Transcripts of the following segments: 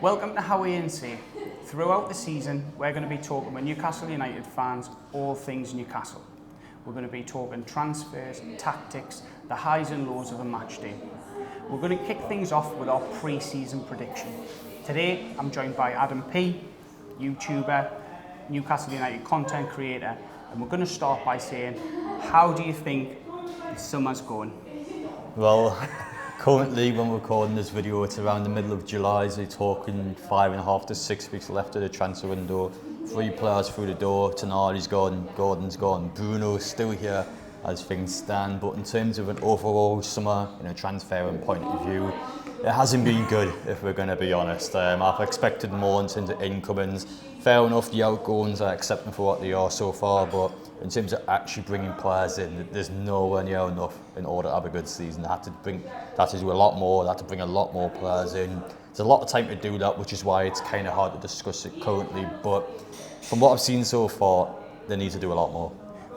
Welcome to Howay Say. Throughout the season, we're going to be talking with Newcastle United fans all things Newcastle. We're going to be talking transfers, tactics, the highs and lows of a match day. We're going to kick things off with our pre-season prediction. Today, I'm joined by Adam P, YouTuber, Newcastle United content creator, and we're going to start by saying, how do you think the summer's going? Well, currently when we're recording this video, it's around the middle of July, so you're talking 5.5 to 6 weeks left of the transfer window. 3 players through the door. Tonali's gone, Gordon's gone, Bruno's still here as things stand. But in terms of an overall summer, transferring point of view, it hasn't been good, if we're going to be honest. I've expected more in terms of incomings. Fair enough, the outgoings are accepting for what they are so far, but in terms of actually bringing players in, there's nowhere near enough in order to have a good season. They had to do a lot more, they had to bring a lot more players in. There's a lot of time to do that, which is why it's kind of hard to discuss it currently, but from what I've seen so far, they need to do a lot more.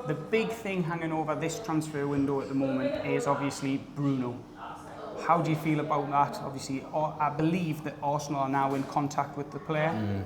The big thing hanging over this transfer window at the moment is obviously Bruno. How do you feel about that? Obviously, I believe that Arsenal are now in contact with the player.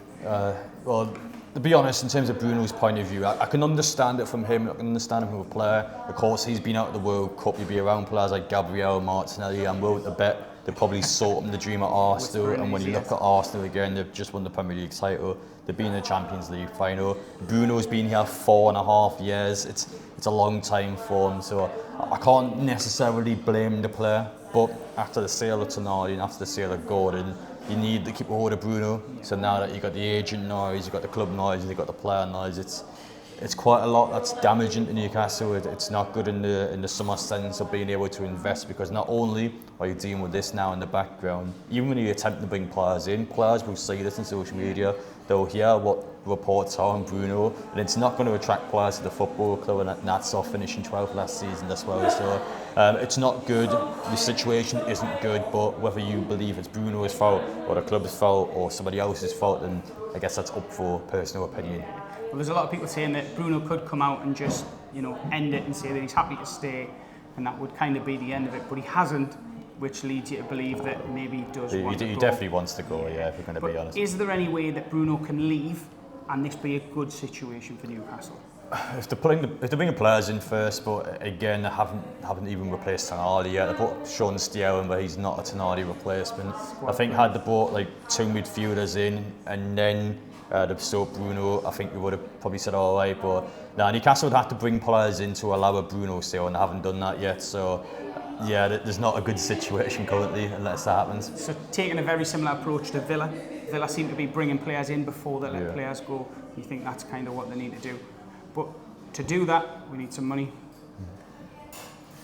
Well, to be honest, in terms of Bruno's point of view, I can understand it from him, I can understand it from a player. Of course, he's been out of the World Cup, he'll be around players like Gabriel, Martinelli, and willing to bet they probably sought him the dream at Arsenal. And when you look at Arsenal again, they've just won the Premier League title, they've been in the Champions League final. Bruno's been here 4.5 years, it's a long time for him, so I can't necessarily blame the player. But after the sale of Tonali and after the sale of Gordon, you need to keep a hold of Bruno. So now that you've got the agent noise, you've got the club noise, you've got the player noise, it's quite a lot that's damaging to Newcastle. It's not good in the summer sense of being able to invest, because not only are you dealing with this now in the background, even when you attempt to bring players in, players will see this on social media, they'll hear what reports are on Bruno, and it's not going to attract players to the football club, and that's off finishing 12th last season as well. So it's not good, the situation isn't good, but whether you believe it's Bruno's fault or the club's fault or somebody else's fault, then I guess that's up for personal opinion. Well, there's a lot of people saying that Bruno could come out and just, end it and say that he's happy to stay, and that would kind of be the end of it, but he hasn't, which leads you to believe that maybe he does want to go. He definitely wants to go, yeah, if we're going to be honest. Is there any way that Bruno can leave and this be a good situation for Newcastle? If they're bringing players in first, but again, they haven't even replaced Tonali yet. They put Sean Steele in, but he's not a Tonali replacement. I think had they brought like 2 midfielders in and then they've sold Bruno, I think we would have probably said all right. But now Newcastle would have to bring players in to allow a Bruno sale, and they haven't done that yet. So yeah, there's not a good situation currently unless that happens. So taking a very similar approach to Villa. Villa seem to be bringing players in before they let players go. You think that's kind of what they need to do. But to do that, we need some money.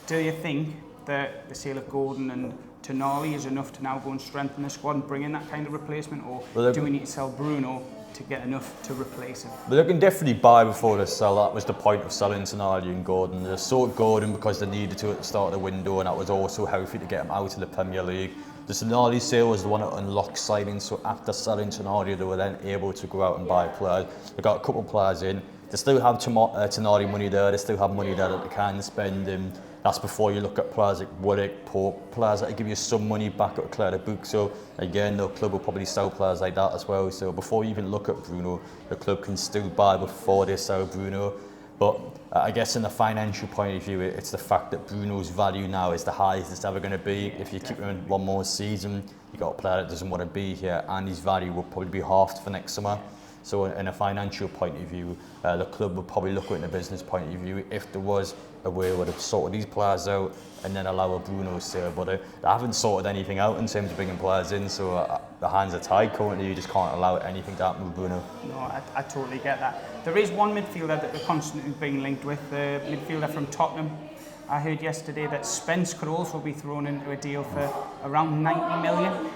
Do you think that the sale of Gordon and Tonali is enough to now go and strengthen the squad and bring in that kind of replacement? Or do we need to sell Bruno to get enough to replace him? But they can definitely buy before they sell. That was the point of selling Tonali and Gordon. They sold Gordon because they needed to at the start of the window, and that was also healthy to get him out of the Premier League. The Tonali sale was the one that unlocked signings, so after selling Tonali, they were then able to go out and buy players. They got a couple of players in. They still have Tonali money there, they still have money there that they can spend. That's before you look at players like Woodwick, Pope, players that give you some money back at clear the book. So again, the club will probably sell players like that as well. So before you even look at Bruno, the club can still buy before they sell Bruno. But I guess in the financial point of view, it's the fact that Bruno's value now is the highest it's ever going to be. If you keep him in one more season, you've got a player that doesn't want to be here, and his value will probably be halved for next summer. So in a financial point of view, the club would probably look at it in a business point of view. If there was a way where they've sorted these players out and then allow a Bruno sale, but they haven't sorted anything out in terms of bringing players in, so the hands are tied currently. You just can't allow anything to happen with Bruno. No, I totally get that. There is one midfielder that they're constantly being linked with, the midfielder from Tottenham. I heard yesterday that Spence could also be thrown into a deal for around 90 million.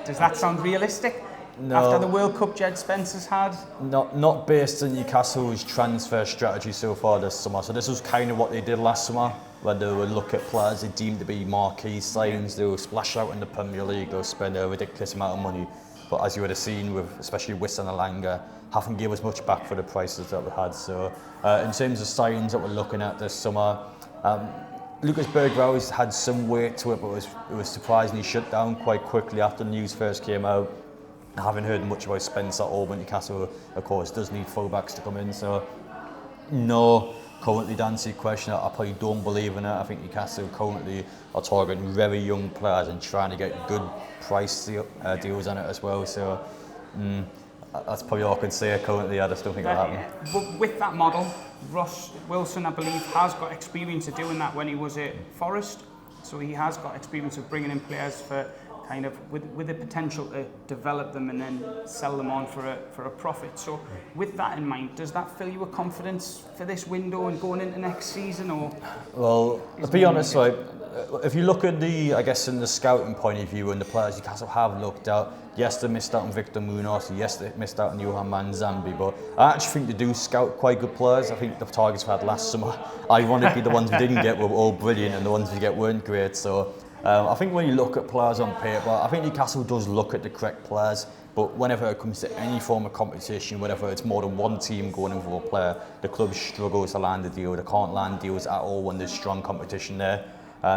Does that sound realistic? No. After the World Cup Jed Spence has had? Not based on Newcastle's transfer strategy so far this summer. So this was kind of what they did last summer, where they would look at players they deemed to be marquee signs, they would splash out in the Premier League, they'll spend a ridiculous amount of money. But as you would have seen, with especially Wissam Alanga, haven't given us much back for the prices that we had. So in terms of signings that we're looking at this summer, Lucas Bergwijn had some weight to it, but it was surprisingly shut down quite quickly after the news first came out. I haven't heard much about Spencer or Newcastle, of course, does need fullbacks to come in, so no, currently to answer your question, I probably don't believe in it. I think Newcastle currently are targeting very young players and trying to get good price deals on it as well, so that's probably all I can say currently. I just don't think it'll happen. But with that model, Ross Wilson, I believe, has got experience of doing that when he was at Forest, so he has got experience of bringing in players for kind of with the potential to develop them and then sell them on for a profit. So with that in mind, does that fill you with confidence for this window and going into next season? Or well, to be honest, like, if you look at I guess in the scouting point of view and the players Newcastle have looked at, yes, they missed out on Victor Munoz, yes, they missed out on Johan Manzambi, but I actually think they do scout quite good players. I think the targets we had last summer, ironically, the ones we didn't get were all brilliant and the ones we get weren't great. So I think when you look at players on paper, I think Newcastle does look at the correct players, but whenever it comes to any form of competition, whether it's more than one team going in for a player, the club struggles to land a deal. They can't land deals at all when there's strong competition there.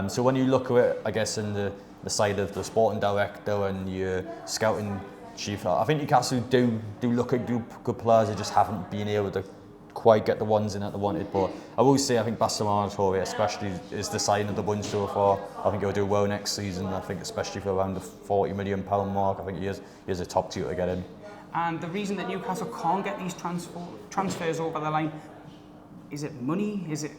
So when you look at it, I guess, in the side of the sporting director and your scouting chief, I think Newcastle do look at good players. They just haven't been able to quite get the ones in that they wanted. But I will say, I think Barcelona, especially, is the sign of the bunch so far. I think he'll do well next season. I think especially for around the £40 million mark, I think he is a top two to get in. And the reason that Newcastle can't get these transfers over the line, is it money? Is it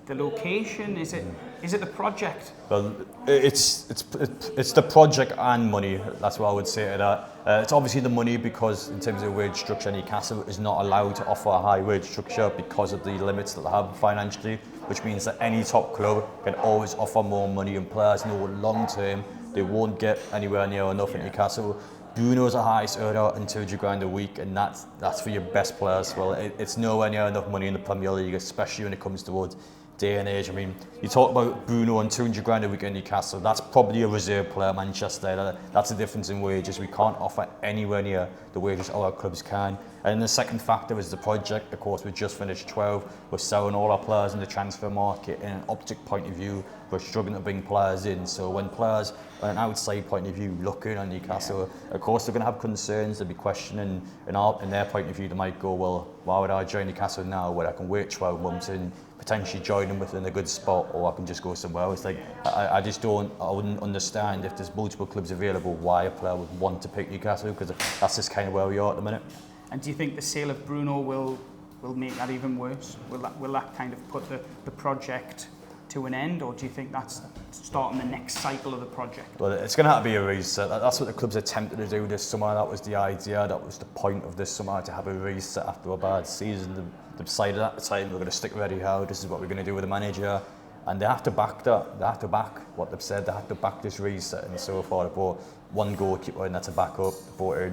the location? Is it the project? Well, it's the project and money. That's what I would say to that. It's obviously the money because in terms of wage structure, Newcastle is not allowed to offer a high wage structure because of the limits that they have financially, which means that any top club can always offer more money, and players know long term they won't get anywhere near enough at Newcastle. Bruno's a highest earner in £200,000 a week, and that's for your best players. Well, it's nowhere near enough money in the Premier League, especially when it comes towards day and age. I mean, you talk about Bruno and £200,000 a week in Newcastle, that's probably a reserve player at Manchester. That's a difference in wages. We can't offer anywhere near the wages our clubs can. And the second factor is the project. Of course, we just finished 12. We're selling all our players in the transfer market. In an optic point of view, we're struggling to bring players in. So when players, on an outside point of view, looking at Newcastle, of course, they're going to have concerns. They'll be questioning. In their point of view, they might go, well, why would I join Newcastle now where I can wait 12 months and potentially join them within a good spot, or I can just go somewhere else? Like, I wouldn't understand if there's multiple clubs available why a player would want to pick Newcastle, because that's just kind of where we are at the minute. And do you think the sale of Bruno will make that even worse? Will that kind of put the project to an end, or do you think that's starting the next cycle of the project? Well, it's going to have to be a reset. That's what the club's attempted to do this summer. That was the idea. That was the point of this summer, to have a reset after a bad season. They decided at the time we're going to stick with Eddie Howe. This is what we're going to do with the manager. And they have to back that. They have to back what they've said. They have to back this reset. And so far, they brought one goalkeeper, and that's a backup. They brought in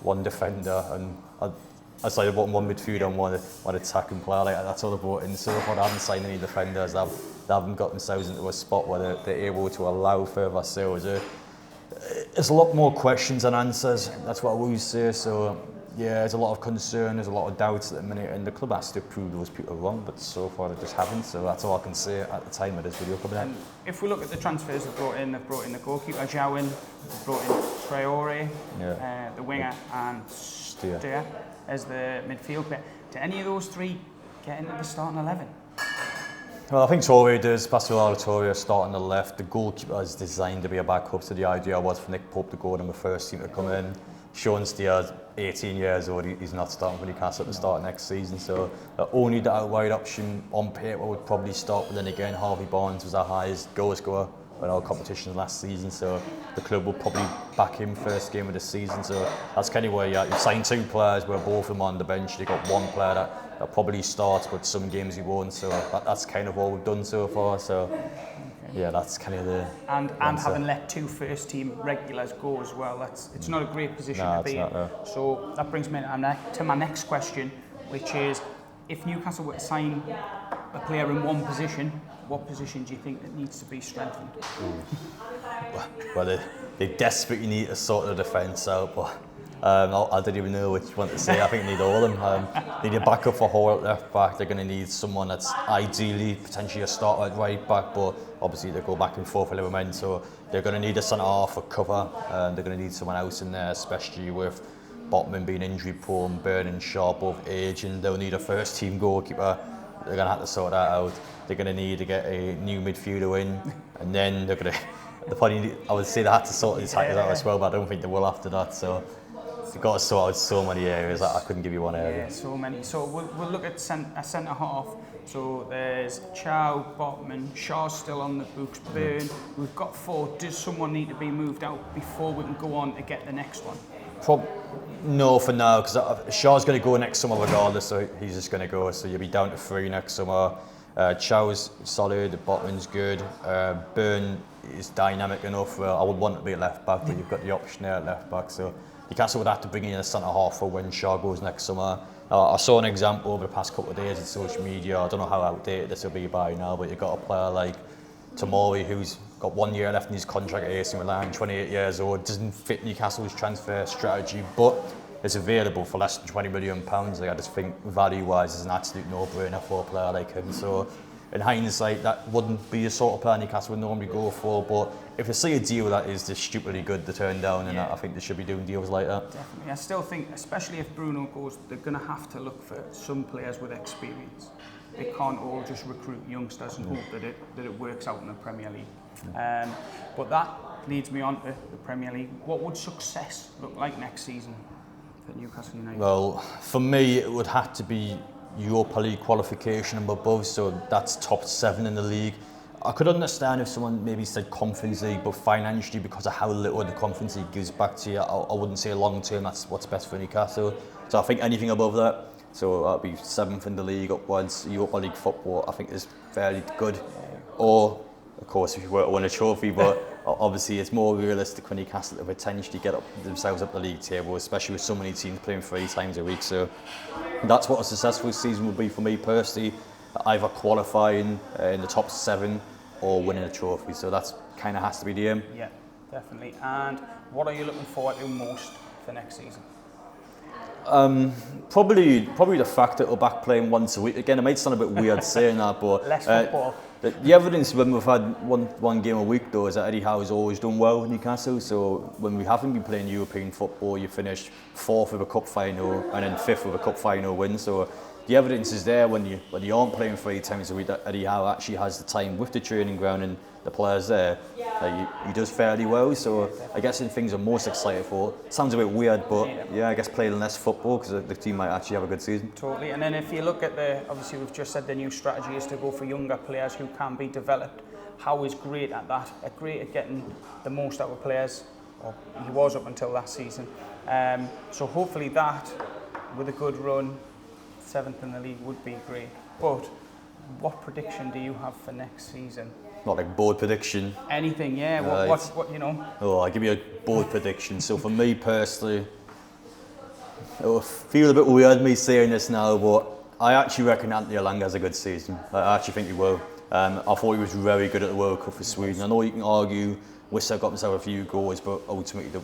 one defender, and I decided bought one midfielder and one attacking player. Like, that's all they brought in. So far, they haven't signed any defenders. They haven't got themselves into a spot where they're able to allow further sales. There's a lot more questions than answers. That's what I will say. So yeah, there's a lot of concern, there's a lot of doubts at the minute, and the club has to prove those people wrong, but so far they just haven't. So that's all I can say at the time of this video coming out. If we look at the transfers they've brought in the goalkeeper Jowin, they've brought in Traore, the winger, and Steer as the midfield player. Do any of those three get into the starting 11? Well, I think Traore does. Pascal Traore starting on the left. The goalkeeper is designed to be a backup, so the idea was for Nick Pope to go in the first team to come in. Sean Steer, 18 years old, he's not starting for Newcastle at the start of next season, so only the outright option on paper would probably start. But then again, Harvey Barnes was our highest goal scorer in our competitions last season, so the club will probably back him first game of the season. So that's kind of where you've signed two players where both of them on the bench. You've got one player that probably starts, but some games he won't. So that's kind of all we've done so far. So yeah, that's kind of the and having let two first team regulars go as well. It's not a great position to be in. So that brings me to my next question, which is, if Newcastle were to sign a player in one position, what position do you think that needs to be strengthened? Well, they desperately need to sort the defence out, but I didn't even know which one to say. I think they need all of them. They need a backup for Hall at left back. They're going to need someone that's ideally potentially a starter at right back, but obviously they go back and forth a little bit. So they're going to need a centre half for cover. They're going to need someone else in there, especially with Botman being injury prone, Burn and Shaw both aging. They'll need a first team goalkeeper. They're going to have to sort that out. They're going to need to get a new midfielder in, and then they're going to. I would say they had to sort these tackles out as well, but I don't think they will after that. So they've got to sort out so many areas that I couldn't give you one area. Yeah, so many. So we'll look at a centre half. So there's Chow, Botman, Shaw's still on the books, Burn. We've got 4. Does someone need to be moved out before we can go on to get the next one? No, for now, because Shaw's going to go next summer regardless, so he's just going to go. So you'll be down to 3 next summer. Chow's solid, Botman's good. Burn is dynamic enough. I would want to be a left back, but you've got the option there at left back. So Newcastle would have to bring in a centre half for when Shaw goes next summer. I saw an example over the past couple of days on social media. I don't know how outdated this will be by now, but you've got a player like Tomori who's got 1 year left in his contract at AC Milan, 28 years old, doesn't fit Newcastle's transfer strategy, but is available for less than £20 million. Like, I just think value-wise is an absolute no-brainer for a player like him. So in hindsight, that wouldn't be the sort of player Newcastle would normally go for, but if they see a deal that is just stupidly good to turn down, and I think they should be doing deals like that. Definitely. I still think, especially if Bruno goes, they're going to have to look for some players with experience. They can't all just recruit youngsters and hope that it works out in the Premier League. But that leads me on to the Premier League. What would success look like next season for Newcastle United? Well, for me, it would have to be Europa League qualification and above, so that's top 7 in the league. I could understand if someone maybe said Conference League, but financially, because of how little the Conference League gives back to you, I wouldn't say long term that's what's best for Newcastle. So I think anything above that, so that'd be 7th in the league upwards, Europa League football, I think is fairly good. Or, of course, if you were to win a trophy, but obviously it's more realistic for Newcastle to potentially get themselves up the league table, especially with so many teams playing 3 times a week. So that's what a successful season would be for me personally, either qualifying in the top 7 or winning a trophy. So that's kind of has to be the aim. Yeah, definitely. And what are you looking forward to most for next season? Probably the fact that we're back playing once a week. Again, it might sound a bit weird saying that, but less football. The evidence when we've had one game a week though is that Eddie Howe's always done well with Newcastle. So when we haven't been playing European football, you finish 4th with a cup final and then 5th with a cup final win. So the evidence is there when you aren't playing 3 times a week that Eddie Howe actually has the time with the training ground and the players there. He does fairly well. So I guess the things I'm most excited for. Sounds a bit weird, but yeah, I guess playing less football because the team might actually have a good season. Totally. And then if you look at obviously we've just said the new strategy is to go for younger players who can be developed. Howe is great at that. Great at getting the most out of players. Or he was up until last season. So hopefully that, with a good run, 7th in the league would be great. But what prediction do you have for next season? Not like bold prediction. Anything, yeah. What you know? Oh, I'll give you a bold prediction. So for me personally, it'll feel a bit weird me saying this now, but I actually reckon Anthony Elanga has a good season. I actually think he will. I thought he was very good at the World Cup for Sweden. I know you can argue, Wissa got himself a few goals, but ultimately,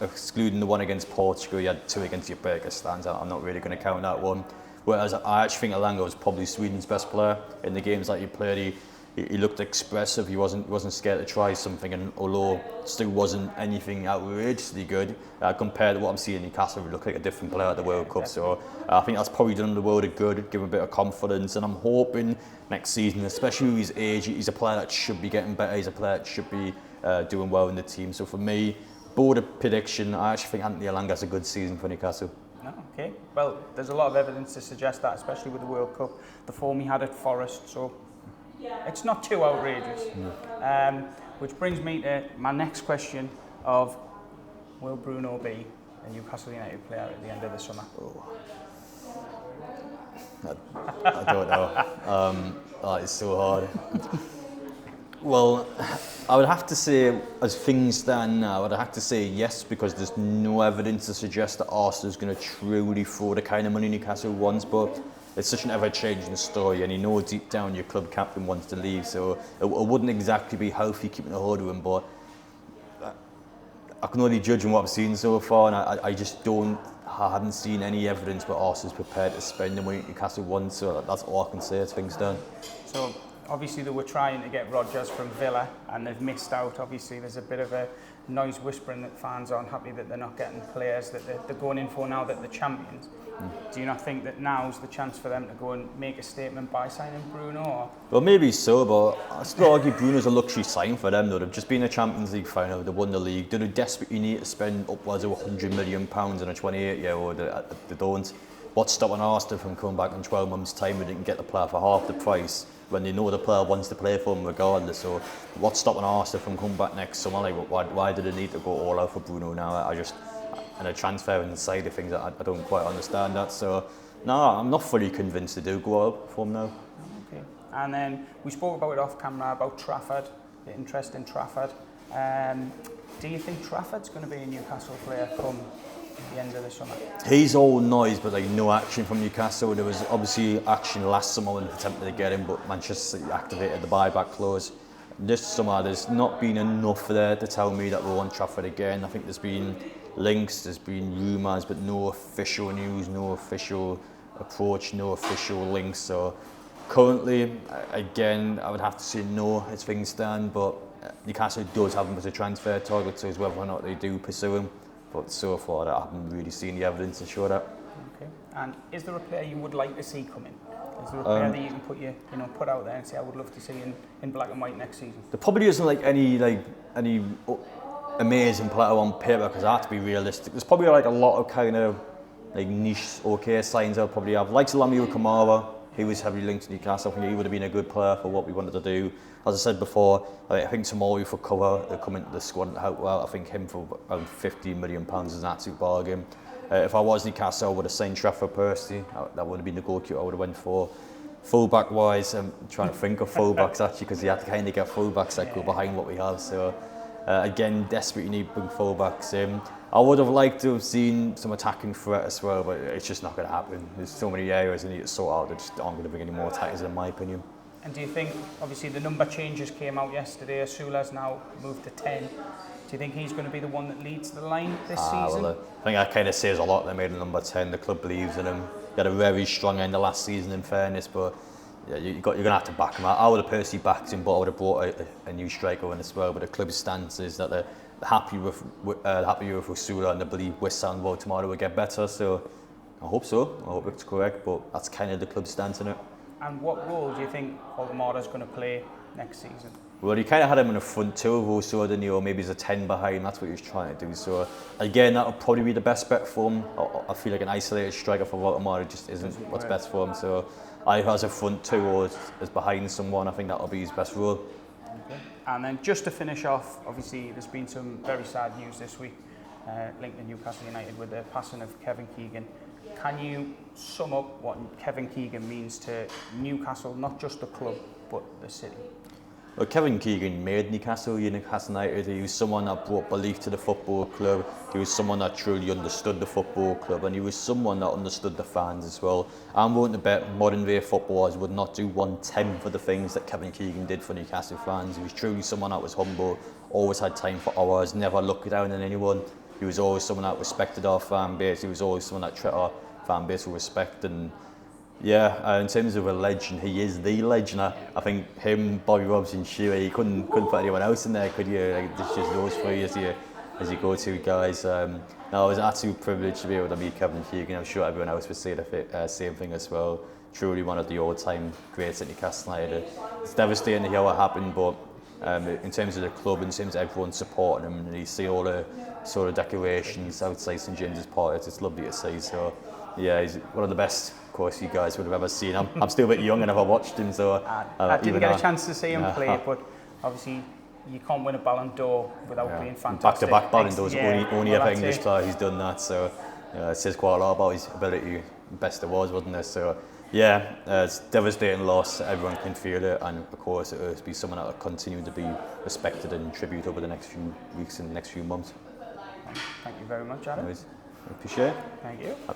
excluding the one against Portugal, he had 2 against Uzbekistan. I'm not really going to count that one. Whereas I actually think Elanga was probably Sweden's best player in the games that he played. He looked expressive. He wasn't scared to try something, and although still wasn't anything outrageously good compared to what I'm seeing in Newcastle, he looked like a different player at the World Cup. So I think that's probably done the world a good, give him a bit of confidence. And I'm hoping next season, especially with his age, he's a player that should be getting better. He's a player that should be doing well in the team. So for me, bold prediction, I actually think Anthony Elanga has a good season for Newcastle. Okay, well, there's a lot of evidence to suggest that, especially with the World Cup, the form he had at Forest, so it's not too outrageous. Which brings me to my next question of, will Bruno be a Newcastle United player at the end of the summer? I don't know. It's so hard. Well, I would have to say, as things stand now, I'd have to say yes, because there's no evidence to suggest that Arsenal's going to truly throw the kind of money Newcastle wants, but it's such an ever-changing story, and you know deep down your club captain wants to leave, so it wouldn't exactly be healthy keeping a hold of him, but I can only judge on what I've seen so far, and I just haven't seen any evidence where Arsenal's prepared to spend the money Newcastle wants, so that's all I can say as things stand. So obviously they were trying to get Rodgers from Villa and they've missed out. Obviously there's a bit of a noise whispering that fans aren't happy that they're not getting players that they're going in for now that they're champions. Do you not think that now's the chance for them to go and make a statement by signing Bruno? Or? Well, maybe so, but I still argue Bruno's a luxury sign for them though. They've just been a Champions League final, they won the league. Do they desperately need to spend upwards of £100 million on a 28-year-old? They don't. What's stopping Arsenal from coming back in 12 months' time and they can get the player for half the price when they know the player wants to play for them regardless? So what's stopping Arsenal from coming back next summer? Like, why do they need to go all out for Bruno now? And a transfer side of things, I don't quite understand that. So, no, I'm not fully convinced they do go out for him now. Okay. And then we spoke about it off camera, about Trafford, the interest in Trafford. Do you think Trafford's going to be a Newcastle player come the end of the summer? He's all noise, but like no action from Newcastle. There was obviously action last summer when they attempted to get him, but Manchester City activated the buyback clause. This summer, there's not been enough there to tell me that we're on Trafford again. I think there's been links, there's been rumours, but no official news, no official approach, no official links. So currently, again, I would have to say no as things stand, but Newcastle does have him as a transfer target, so it's whether or not they do pursue him. But so far, I haven't really seen the evidence to show that. Okay. And is there a player you would like to see come in? Is there a player that you can put out there and say, I would love to see in black and white next season? There probably isn't like any amazing player on paper, because I have to be realistic. There's probably like a lot of kind of like niche okay signs I'll probably have. Like Bruno Guimarães, he was heavily linked to Newcastle. I think he would have been a good player for what we wanted to do. As I said before, I think Tomori for cover, they come into the squad and help well. I think him for around £15 million is an absolute bargain. If I was Newcastle, I would have signed Trafford personally. That would have been the goalkeeper I would have went for. Fullback wise, I'm trying to think of fullbacks actually, because you have to kind of get fullbacks that go behind what we have. So again, desperately need big fullbacks. I would have liked to have seen some attacking threat as well, but it's just not going to happen. There's so many areas they need to sort out that just aren't going to bring any more attackers in my opinion. And do you think, obviously the number changes came out yesterday, Asula's now moved to 10. Do you think he's going to be the one that leads the line this season? Well, I think that kind of says a lot. They made him number 10. The club believes in him. He had a very strong end of last season, in fairness, but yeah, you're going to have to back him. I would have personally backed him, but I would have brought a new striker in as well. But the club's stance is that they're happy with Asula, and they believe West Ham and tomorrow will get better. So I hope so. I hope it's correct, but that's kind of the club's stance in it. And what role do you think Guimarães going to play next season? Well, he kind of had him in the front two of also, didn't he? Or maybe he's a 10 behind. That's what he was trying to do. So again, that would probably be the best bet for him. I feel like an isolated striker for Guimarães just isn't what's best for him. So either as a front two or as behind someone, I think that'll be his best role. Okay. And then just to finish off, obviously there's been some very sad news this week linked to Newcastle United with the passing of Kevin Keegan. Can you sum up what Kevin Keegan means to Newcastle, not just the club, but the city? Well, Kevin Keegan made Newcastle United. He was someone that brought belief to the football club. He was someone that truly understood the football club, and he was someone that understood the fans as well. I'm willing to bet modern day footballers would not do 1/10 for the things that Kevin Keegan did for Newcastle fans. He was truly someone that was humble, always had time for hours, never looked down on anyone. He was always someone that respected our fan base. He was always someone that treated our fan base with respect. And yeah, in terms of a legend, he is the legend. I think him, Bobby Robson, Shearer, you couldn't put anyone else in there, could you? Like, it's just those three as you go-to guys. No, it was an absolute privilege to be able to meet Kevin Keegan. I'm sure everyone else would say the same thing as well. Truly one of the all-time greats at Newcastle United. It's devastating to hear what happened, but in terms of the club, in terms of everyone supporting him, and you see all the sort of decorations outside St James's Park, it's lovely to see. So yeah, he's one of the best, of course, you guys would have ever seen. I'm still a bit young and never watched him, so I didn't get a chance to see him play, but obviously you can't win a Ballon d'Or without being fantastic. Back-to-back Ballon d'Ors, only well, ever English player who's done that, so it says quite a lot about his ability. Best there was, wasn't it? So yeah, it's a devastating loss. Everyone can feel it, and of course it will be someone that will continue to be respected and tribute over the next few weeks and the next few months. Thank you very much, Adam. Anyways, I appreciate it. Thank you.